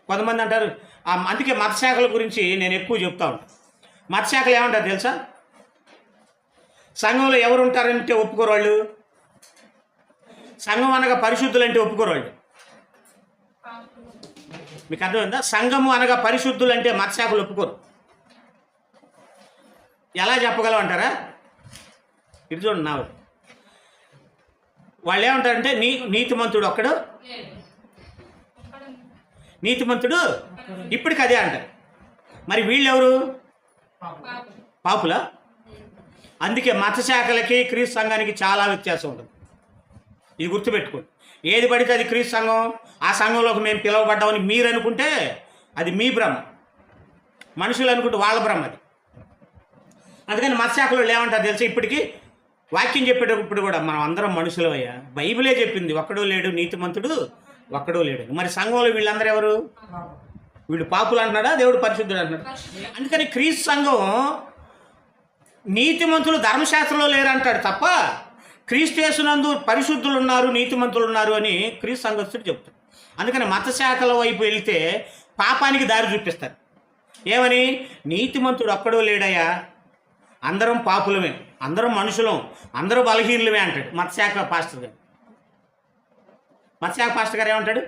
కొంతమంది అంటారు అందుకే మతశాఖల గురించి నేను ఎక్కువ చెప్తా ఉంటాను. మతశాఖలు ఏమంటారు తెలుసా? సంఘంలో ఎవరు ఉంటారంటే ఒప్పుకోరు వాళ్ళు. సంఘం అనగా పరిశుద్ధులు అంటే ఒప్పుకోరు వాళ్ళు. మీకు అర్థమైందా? సంఘము అనగా పరిశుద్ధులు అంటే మతశాఖలు ఒప్పుకోరు. ఎలా చెప్పగలం అంటారా? ఇది చూడండి, నా వాళ్ళు ఏమంటారంటే నీతిమంతుడు ఒక్కడు, నీతిమంతుడు ఇప్పటికి అదే అంటారు. మరి వీళ్ళెవరు? పాపులా? అందుకే మతశాఖలకి క్రీస్తు సంఘానికి చాలా వ్యత్యాసం ఉంటుంది. ఇది గుర్తుపెట్టుకోండి. ఏది పడితే అది క్రీస్తు సంఘం, ఆ సంఘంలోకి మేము పిలువబడ్డామని మీరు అనుకుంటే అది మీ భ్రమ, మనుషులు అనుకుంటే వాళ్ళ భ్రమ అది. అందుకని మతశాఖలో ఏమంటారు తెలుసా? ఇప్పటికీ వాక్యం చెప్పేటప్పుడు కూడా మనం అందరం మనుషులమయ్యా, బైబిలే చెప్పింది ఒక్కడో లేడు నీతిమంతుడు, ఒక్కడో లేడు. మరి సంఘంలో వీళ్ళందరూ ఎవరు? వీళ్ళు పాపులు అంటున్నాడా, దేవుడు పరిశుద్ధుడు అంటున్నాడు? అందుకని క్రీస్తు సంఘం నీతిమంతులు ధర్మశాస్త్రంలో లేరంటాడు తప్ప క్రీస్తు యేసునందు పరిశుద్ధులు ఉన్నారు, నీతిమంతులు ఉన్నారు అని క్రీస్తు సంఘస్థుడు చెప్తాడు. అందుకని మతశాఖల వైపు వెళితే పాపానికి దారి చూపిస్తారు. ఏమని? నీతిమంతుడు ఒక్కడో లేడయ్యా, అందరం పాపులమే, అందరం మనుషులం, అందరూ బలహీనులమే అంటాడు మతశాఖ పాస్టర్ గారు. మతశాఖ పాస్టర్ గారు ఏమంటాడు?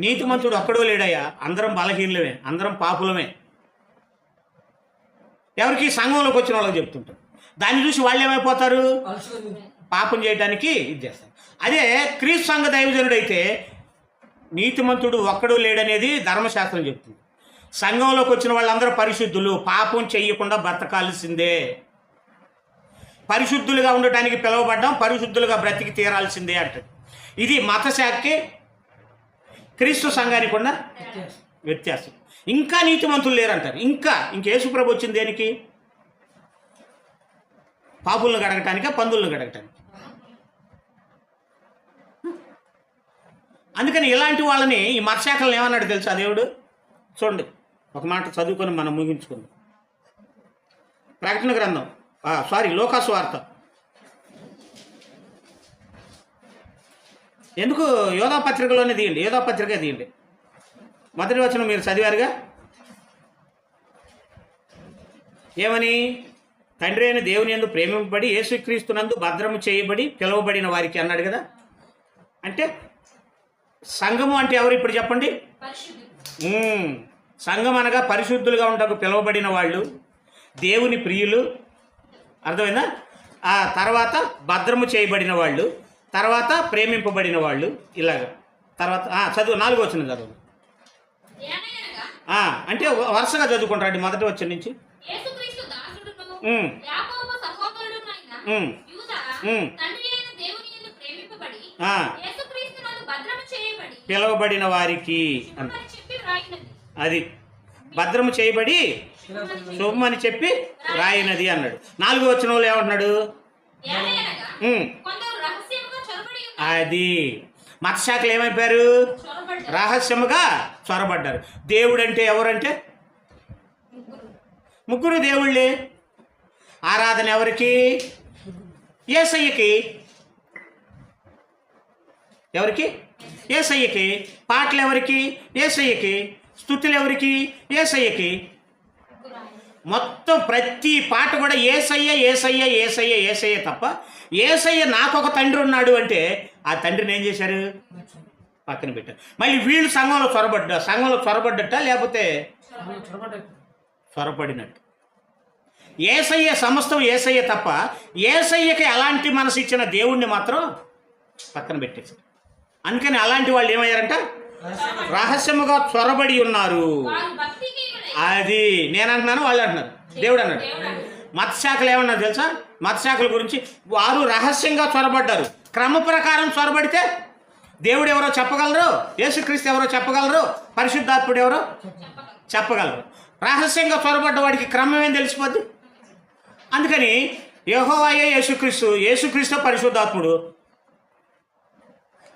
నీతిమంతుడు ఒక్కడో లేడయ్యా, అందరం బలహీనులమే, అందరం పాపులమే. ఎవరికి? సంఘంలోకి వచ్చిన వాళ్ళకి చెప్తుంటారు. దాన్ని చూసి వాళ్ళు ఏమైపోతారు? పాపం చేయడానికి ఇది చేస్తారు. అదే క్రీస్తు సంఘ దైవజనుడైతే నీతిమంతుడు ఒక్కడూ లేడనేది ధర్మశాస్త్రం చెప్తుంది. సంఘంలోకి వచ్చిన వాళ్ళందరూ పరిశుద్ధులు, పాపం చెయ్యకుండా బ్రతకాల్సిందే, పరిశుద్ధులుగా ఉండటానికి పిలువబడ్డాం, పరిశుద్ధులుగా బ్రతికి తీరాల్సిందే అంటది. ఇది మతశాఖకి క్రీస్తు సంఘానికి ఉన్న వ్యత్యాసం. ఇంకా నీతిమంతులు లేరంటారు. ఇంక యేసుప్రభు వచ్చింది దేనికి? పాపులను గడగటానికా, పందులను గడగటానికి? అందుకని ఇలాంటి వాళ్ళని ఈ మతశాఖలను ఏమన్నాడు తెలుసా దేవుడు? చూడండి, ఒక మాట చదువుకొని మనం ముగించుకుందాం. ప్రకటన గ్రంథం, లోకాసు వార్త. ఎందుకు యోధా పత్రికలోనే తీయండి, యోధా పత్రిక తీయండి. మొదటి వచనం మీరు చదివారుగా. ఏమని? తండ్రి అయిన దేవుని యందు ప్రేమింపబడి యేసుక్రీస్తునందు భద్రము చేయబడి పిలువబడిన వారికి అన్నాడు కదా. అంటే సంఘము అంటే ఎవరు ఇప్పుడు చెప్పండి? సంఘం అనగా పరిశుద్ధులుగా ఉండకు పిలువబడిన వాళ్ళు, దేవుని ప్రియులు. అర్థమైందా? ఆ తర్వాత భద్రము చేయబడిన వాళ్ళు, తర్వాత ప్రేమింపబడిన వాళ్ళు. ఇలాగ తర్వాత చదువు 4వ వచనం చదువు. అంటే వరుసగా చదువుకుంటారండి మొదటి వచనం నుంచి. పిలువబడిన వారికి అది భద్రము చేయబడి శుభమని చెప్పి రాయినది అన్నాడు. 4వ వచనంలో ఏమంటున్నాడు? అది మతశాఖలు ఏమైపోయారు? రహస్యముగా చొరబడ్డారు. దేవుడు అంటే ఎవరంటే ముగ్గురు దేవుళ్ళే. ఆరాధన ఎవరికి? యేసయ్యకి. ఎవరికి? యేసయ్యకి. పాటలు ఎవరికి? యేసయ్యకి. స్తుతులు ఎవరికి? యేసయ్యకి. మొత్తం ప్రతి పాట కూడా యేసయ్య యేసయ్య యేసయ్య యేసయ్య తప్ప యేసయ్య నాకొక తండ్రి ఉన్నాడు అంటే ఆ తండ్రిని ఏం చేశారు? పక్కన పెట్టారు. మళ్ళీ వీళ్ళు సంఘంలో చొరబడ్డట లేకపోతే చొరబడినట్టు. యేసయ్య సమస్తం యేసయ్య తప్ప యేసయ్యకి ఎలాంటి మనసు ఇచ్చిన దేవుణ్ణి మాత్రం పక్కన పెట్టేశారు. అందుకని అలాంటి వాళ్ళు ఏమయ్యారంట? రహస్యముగా చొరబడి ఉన్నారు. అది నేను అంటున్నాను, వాళ్ళు అంటున్నారు, దేవుడు అన్నాడు. మతశాఖలు ఏమన్నారు తెలుసా? మతశాఖల గురించి వారు రహస్యంగా చొరబడ్డారు. క్రమ ప్రకారం చొరబడితే దేవుడు ఎవరో చెప్పగలరు, యేసుక్రీస్తు ఎవరో చెప్పగలరు, పరిశుద్ధాత్ముడు ఎవరో చెప్పగలరు. రహస్యంగా చొరబడ్డ వాడికి క్రమం ఏం తెలిసిపోద్ది? అందుకని యెహోవాయే యేసుక్రీస్తు పరిశుద్ధాత్ముడు,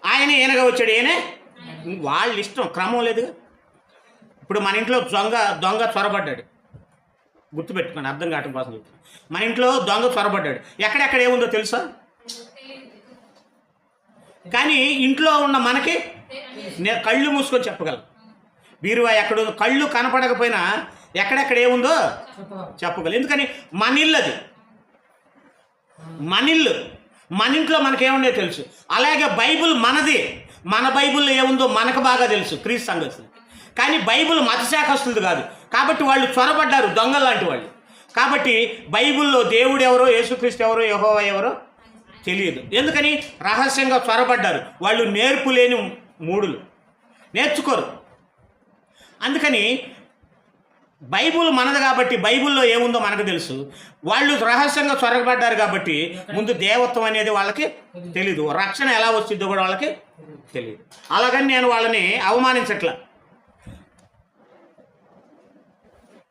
ఆయన ఈయనగా వచ్చాడు, ఈయనే వాళ్ళ ఇష్టం, క్రమం లేదుగా. ఇప్పుడు మన ఇంట్లో దొంగ చొరబడ్డాడు, గుర్తుపెట్టుకోండి, అర్థం కావటం కోసం చెప్తాను. మన ఇంట్లో దొంగ చొరబడ్డాడు, ఎక్కడెక్కడ ఏముందో తెలుసా? కానీ ఇంట్లో ఉన్న మనకి కళ్ళు మూసుకొని చెప్పగలం. బీరువా ఎక్కడ కళ్ళు కనపడకపోయినా ఎక్కడెక్కడ ఏముందో చెప్పగలరు. ఎందుకని మన ఇల్లు అది, మన ఇల్లు, మన ఇంట్లో మనకేముందో తెలుసు. అలాగే బైబిల్ మనది, మన బైబిల్లో ఏముందో మనకు బాగా తెలుసు క్రీస్తు సంఘస్థులకి. కానీ బైబిల్ మతశాఖస్తులది కాదు. కాబట్టి వాళ్ళు చొరబడ్డారు, దొంగలు లాంటి వాళ్ళు. కాబట్టి బైబిల్లో దేవుడు ఎవరో, యేసుక్రీస్తు ఎవరో, యెహోవా ఎవరో తెలియదు. ఎందుకని? రహస్యంగా చొరబడ్డారు. వాళ్ళు నేర్పు లేని మూడులు, నేర్చుకోరు. అందుకని బైబిల్ మనది కాబట్టి బైబిల్లో ఏముందో మనకు తెలుసు. వాళ్ళు రహస్యంగా చొరబడ్డారు కాబట్టి ముందు దేవత్వం అనేది వాళ్ళకి తెలీదు, రక్షణ ఎలా వచ్చిందో కూడా వాళ్ళకి తెలియదు. అలాగని నేను వాళ్ళని అవమానించట్లా,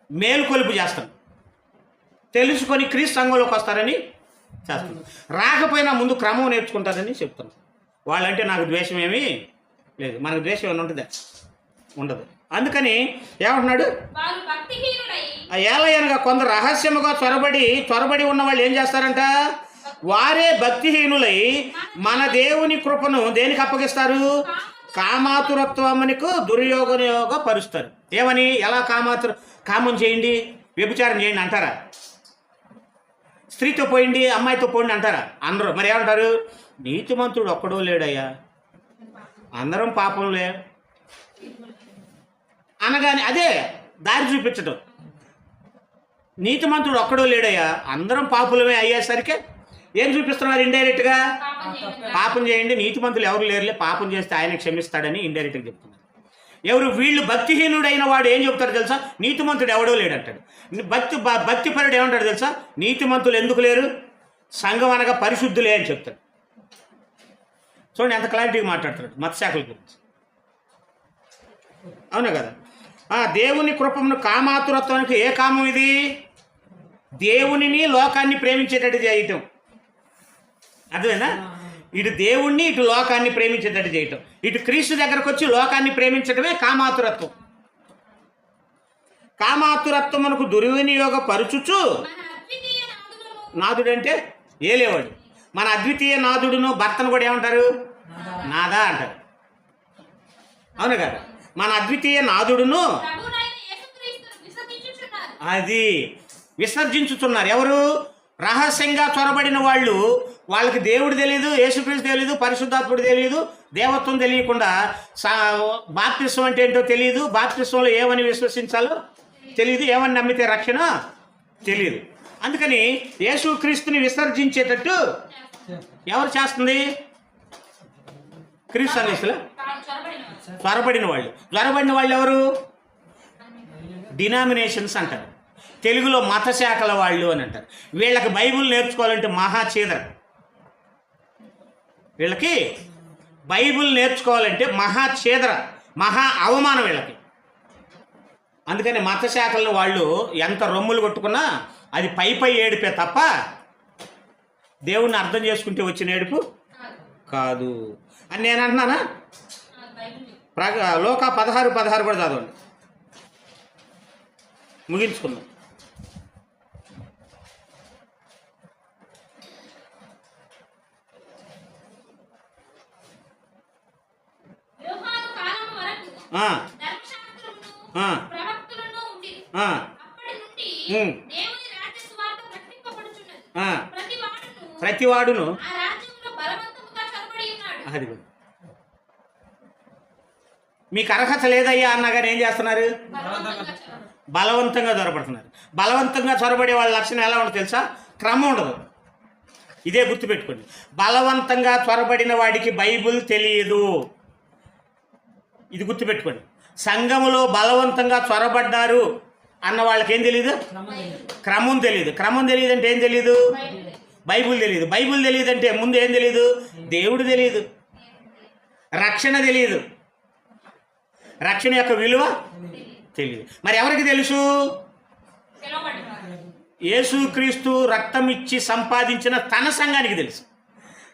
మేలుకొలుపు చేస్తాను. తెలుసుకొని క్రీస్తు సంఘంలోకి వస్తారని చేస్తాను. రాకపోయినా ముందు క్రమం నేర్చుకుంటారని చెప్తాను. వాళ్ళంటే నాకు ద్వేషం ఏమీ లేదు. మనకు ద్వేషం ఏమైనా ఉంటుందా? ఉండదు. అందుకని ఏమంటున్నాడు? ఏలయనగా కొందరు రహస్యముగా చొరబడి ఉన్న వాళ్ళు ఏం చేస్తారంట? వారే భక్తిహీనులై మన దేవుని కృపను దేనికి అప్పగిస్తారు? కామాతురత్వమునకు దుర్యోగపరుస్తారు. ఏమని? ఎలా కామం చేయండి, వ్యభిచారం చేయండి అంటారా? స్త్రీతో పోయింది, అమ్మాయితో పోయింది అంటారా? అందరూ. మరి ఏమంటారు? నీతిమంతుడు ఒక్కడో లేడయ్యా, అందరం పాపంలే అనగానే అదే దారి చూపించడం. నీతిమంతుడు ఒక్కడో లేడయ్యా, అందరం పాపులమే అయ్యేసరికి ఏం చూపిస్తున్నారు? ఇండైరెక్ట్గా పాపం చేయండి, నీతిమంతులు ఎవరు లేరులే, పాపం చేస్తే ఆయన క్షమిస్తాడని ఇండైరెక్ట్గా చెప్తున్నారు. ఎవరు? వీళ్ళు భక్తిహీనుడైన వాడు ఏం చెప్తాడు తెలుసా? నీతిమంతుడు ఎవడో లేడంటాడు. భక్తిపరుడు ఏమంటాడు తెలుసా? నీతిమంతులు ఎందుకు లేరు? సంఘం అనగా పరిశుద్ధులే అని చెప్తాడు. చూడండి ఎంత క్లారిటీగా మాట్లాడుతాడు మతశాఖల గురించి. అవునా కదా? దేవుని కృపను కామాతురత్వానికి ఏ కామం ఇది? దేవునిని లోకాన్ని ప్రేమించేటట్టు చేయటం. అర్థమైందా? ఇటు దేవుణ్ణి ఇటు లోకాన్ని ప్రేమించేటట్టు చేయటం. ఇటు క్రీస్తు దగ్గరకు వచ్చి లోకాన్ని ప్రేమించడమే కామాతురత్వం. కామాతురత్వమునకు దుర్వినియోగపరుచుచు, నాదుడంటే ఏలేవాడు, మన అద్వితీయ నాదుడును భర్తను కూడా ఏమంటారు? నాదా అంటారు. అవును కదా? మన అద్వితీయ నాదుడును అది విసర్జించుతున్నారు. ఎవరు? రహస్యంగా చొరబడిన వాళ్ళు. వాళ్ళకి దేవుడు తెలియదు, యేసుక్రీస్తు తెలియదు, పరిశుద్ధాత్ముడు తెలియదు, దేవత్వం తెలియకుండా బాప్తిస్వం అంటే ఏంటో తెలియదు, బాప్తిస్వంలో ఏమని విశ్వసించాలో తెలియదు, ఏమని నమ్మితే రక్షణ తెలియదు. అందుకని యేసుక్రీస్తుని విసర్జించేటట్టు ఎవరు చేస్తుంది? క్రీస్తు సంఘస్థులు. త్వరబడిన వాళ్ళు ఎవరు? డినామినేషన్స్ అంటారు, తెలుగులో మత శాఖల వాళ్ళు అని అంటారు. వీళ్ళకి బైబిల్ నేర్చుకోవాలంటే మహా చీదర. వీళ్ళకి బైబిల్ నేర్చుకోవాలంటే మహా చీదర, మహా అవమానం వీళ్ళకి. అందుకని మత శాఖలను వాళ్ళు ఎంత రొమ్ములు కొట్టుకున్నా అది పై ఏడుపే తప్ప దేవుణ్ణి అర్థం చేసుకుంటే వచ్చిన ఏడుపు కాదు అని నేను అంటున్నానా? లోక 16:16 కూడా చదవండి, ముగించుకుందాం. ప్రతివాడును అది మీకు అర్హత లేదయ్యా అన్నగానే ఏం చేస్తున్నారు? బలవంతంగా చొరబడుతున్నారు. బలవంతంగా చొరబడే వాళ్ళ లక్షణం ఎలా ఉంటుంది తెలుసా? క్రమం ఉండదు. ఇదే గుర్తుపెట్టుకోండి. బలవంతంగా చొరబడిన వాడికి బైబిల్ తెలియదు. ఇది గుర్తుపెట్టుకోండి. సంఘములో బలవంతంగా చొరబడ్డారు అన్న వాళ్ళకి ఏం తెలియదు? క్రమం తెలియదు. క్రమం తెలియదు అంటే ఏం తెలియదు? బైబిల్ తెలియదు. బైబిల్ తెలియదు అంటే ముందు ఏం తెలియదు? దేవుడు తెలియదు, రక్షణ తెలియదు, రక్షణ యొక్క విలువ తెలియదు. మరి ఎవరికి తెలుసు? యేసుక్రీస్తు రక్తం ఇచ్చి సంపాదించిన తన సంఘానికి తెలుసు.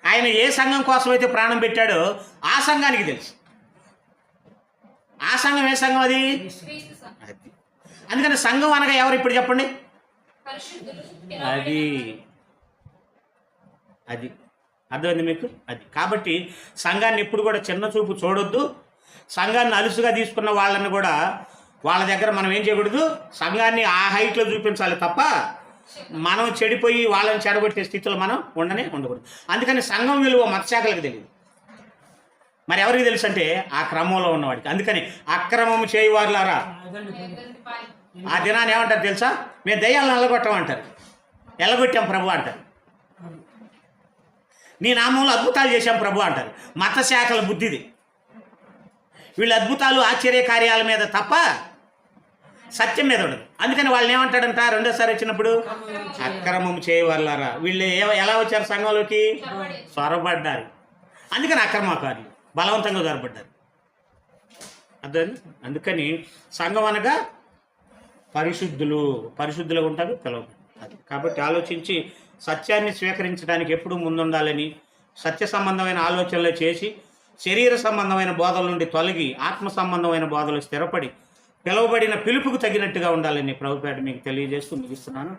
ఆయన ఏ సంఘం కోసమైతే ప్రాణం పెట్టాడో ఆ సంఘానికి తెలుసు. ఆ సంఘం ఏ సంఘం? అది. అందుకని సంఘం అనగా ఎవరు ఇప్పుడు చెప్పండి? అది అది అర్థమైంది మీకు? అది. కాబట్టి సంఘాన్ని ఎప్పుడు కూడా చిన్న చూపు చూడొద్దు. సంఘాన్ని అలుసుగా తీసుకున్న వాళ్ళని కూడా వాళ్ళ దగ్గర మనం ఏం చేయకూడదు, సంఘాన్ని ఆ హైట్లో చూపించాలి తప్ప మనం చెడిపోయి వాళ్ళని చెడగొట్టే స్థితిలో మనం ఉండకూడదు. అందుకని సంఘం విలువ మతశాఖలకు తెలియదు, మరి ఎవరికి తెలుసు అంటే ఆ క్రమంలో ఉన్నవాడికి. అందుకని అక్రమము చేయవారులారా, ఆ దినాన్ని ఏమంటారు తెలుసా, మేము దయ్యాలను ఎల్లగొట్టామంటారు, ఎల్లగొట్టాం ప్రభు అంటారు, నీ నామంలో అద్భుతాలు చేశాం ప్రభు అంటారు. మత శాఖల బుద్ధిది. వీళ్ళు అద్భుతాలు ఆశ్చర్య కార్యాల మీద తప్ప సత్యం మీద ఉండదు. అందుకని వాళ్ళని ఏమంటాడంట రెండోసారి వచ్చినప్పుడు, అక్రమం చేయవారులారా. వీళ్ళు ఎలా వచ్చారు సంఘంలోకి, చొరబడ్డారు. అందుకని అక్రమకారులు బలవంతంగా చొరబడ్డారు. అర్థం. అందుకని సంఘం అనగా పరిశుద్ధులుగా ఉంటారు, పిలవబడ్డారు. కాబట్టి ఆలోచించి సత్యాన్ని స్వీకరించడానికి ఎప్పుడూ ముందుండాలని, సత్య సంబంధమైన ఆలోచనలు చేసి శరీర సంబంధమైన బోధల నుండి తొలగి ఆత్మ సంబంధమైన బోధలు స్థిరపడి పిలువబడిన పిలుపుకు తగినట్టుగా ఉండాలని ప్రభుపేట మీకు తెలియజేస్తూ ముగిస్తున్నాను.